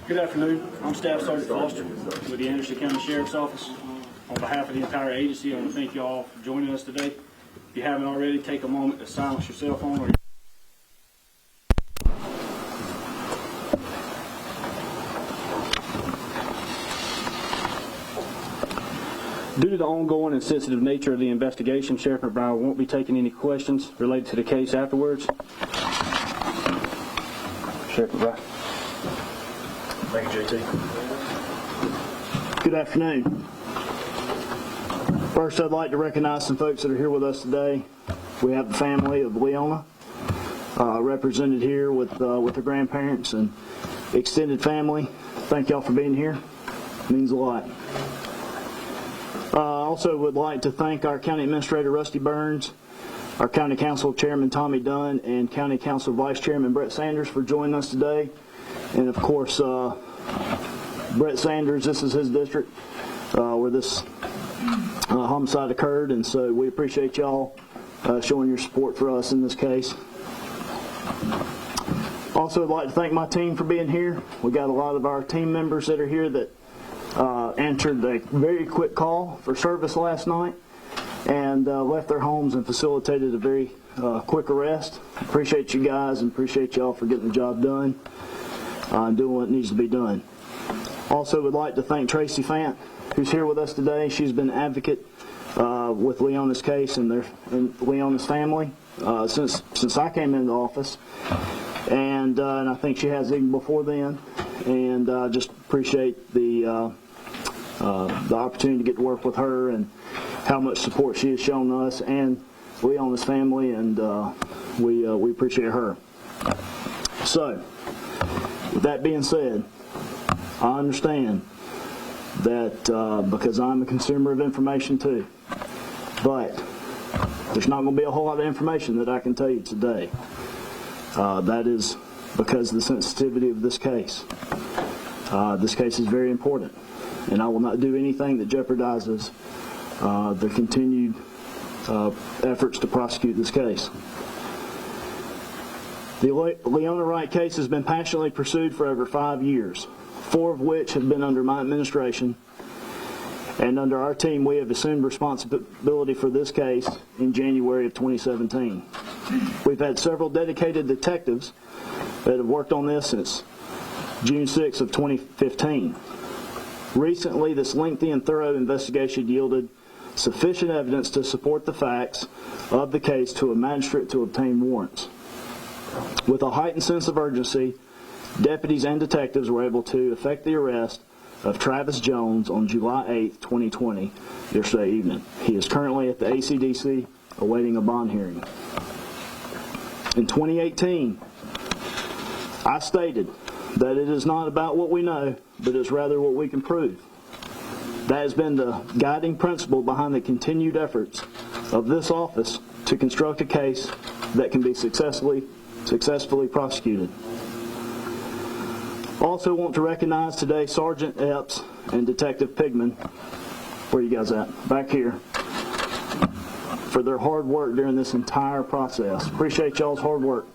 Good afternoon. I'm Staff Sergeant Foster with the Anderson County Sheriff's Office. On behalf of the entire agency, I want to thank you all for joining us today. If you haven't already, take a moment to silence your cell phone or Due to the ongoing and sensitive nature of the investigation, Sheriff McBride won't be taking any questions related to the case afterwards. Sheriff McBride. Thank you, JT. Good afternoon. First, I'd like to recognize some folks that are here with us today. We have the family of Leonna, represented here with their grandparents and extended family. Thank y'all for being here. It means a lot. Also would like to thank our County Administrator Rusty Burns, our County Council Chairman Tommy Dunn, and County Council Vice Chairman Brett Sanders for joining us today. And of course, Brett Sanders, this is his district where this homicide occurred, and so we appreciate y'all showing your support for us in this case. Also, I'd like to thank my team for being here. We got a lot of our team members that are here that answered a very quick call for service last night and left their homes and facilitated a very quick arrest. Appreciate you guys and appreciate y'all for getting the job done and doing what needs to be done. Also would like to thank Tracy Fant, who's here with us today. She's been an advocate with Leonna's case and Leonna's family since I came into office, and I think she has even before then. And just appreciate the opportunity to get to work with her and how much support she has shown us and Leonna's family, and we appreciate her. So, with that being said, I understand that because I'm a consumer of information too, but there's not going to be a whole lot of information that I can tell you today. That is because of the sensitivity of this case. This case is very important, and I will not do anything that jeopardizes the continued efforts to prosecute this case. The Leonna Wright case has been passionately pursued for over 5 years, 4 of which have been under my administration, and under our team we have assumed responsibility for this case in January of 2017. We've had several dedicated detectives that have worked on this since June 6 of 2015. Recently, this lengthy and thorough investigation yielded sufficient evidence to support the facts of the case to a magistrate to obtain warrants. With a heightened sense of urgency, deputies and detectives were able to effect the arrest of Travis Jones on July 8, 2020, yesterday evening. He is currently at the ACDC awaiting a bond hearing. In 2018, I stated that it is not about what we know, but it's rather what we can prove. That has been the guiding principle behind the continued efforts of this office to construct a case that can be successfully prosecuted. Also want to recognize today Sergeant Epps and Detective Pigman, where you guys at? Back here, for their hard work during this entire process. Appreciate y'all's hard work.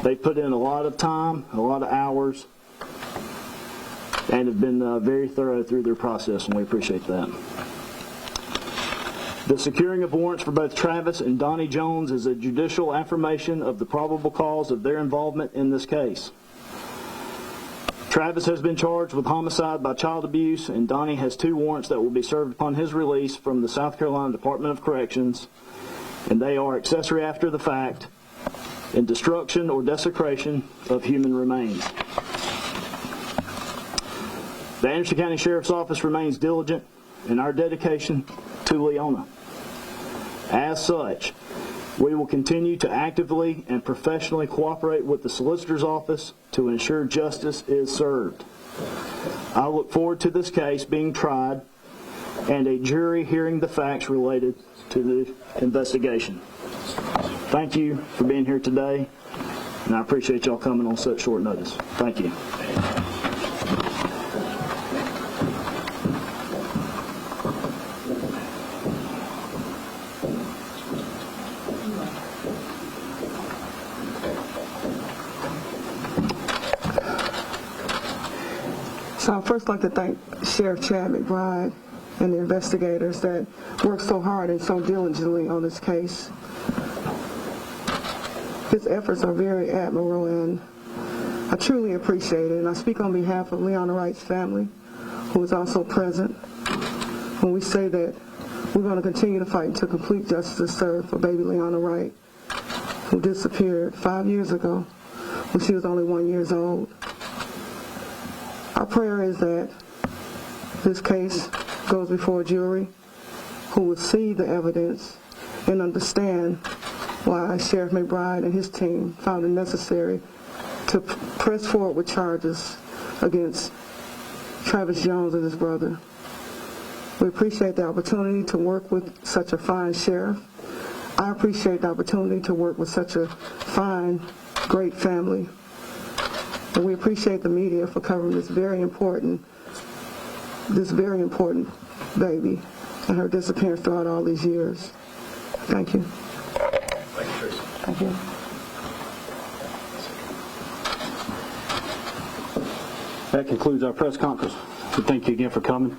They put in a lot of time, a lot of hours, and have been very thorough through their process, and we appreciate that. The securing of warrants for both Travis and Donnie Jones is a judicial affirmation of the probable cause of their involvement in this case. Travis has been charged with homicide by child abuse, and Donnie has 2 warrants that will be served upon his release from the South Carolina Department of Corrections, and they are accessory after the fact and destruction or desecration of human remains. The Anderson County Sheriff's Office remains diligent in our dedication to Leonna. As such, we will continue to actively and professionally cooperate with the Solicitor's Office to ensure justice is served. I look forward to this case being tried and a jury hearing the facts related to the investigation. Thank you for being here today, and I appreciate y'all coming on such short notice. Thank you. So I'd first like to thank Sheriff Chad McBride and the investigators that worked so hard and so diligently on this case. His efforts are very admirable, and I truly appreciate it. And I speak on behalf of Leonna Wright's family, who is also present, when we say that we're going to continue to fight until complete justice is served for baby Leonna Wright, who disappeared 5 years ago when she was only 1 year old. Our prayer is that this case goes before a jury who will see the evidence and understand why Sheriff McBride and his team found it necessary to press forward with charges against Travis Jones and his brother. We appreciate the opportunity to work with such a fine sheriff. I appreciate the opportunity to work with such a fine, great family. And we appreciate the media for covering this very important baby and her disappearance throughout all these years. Thank you. Thank you, Tracy. Thank you. That concludes our press conference. So thank you again for coming.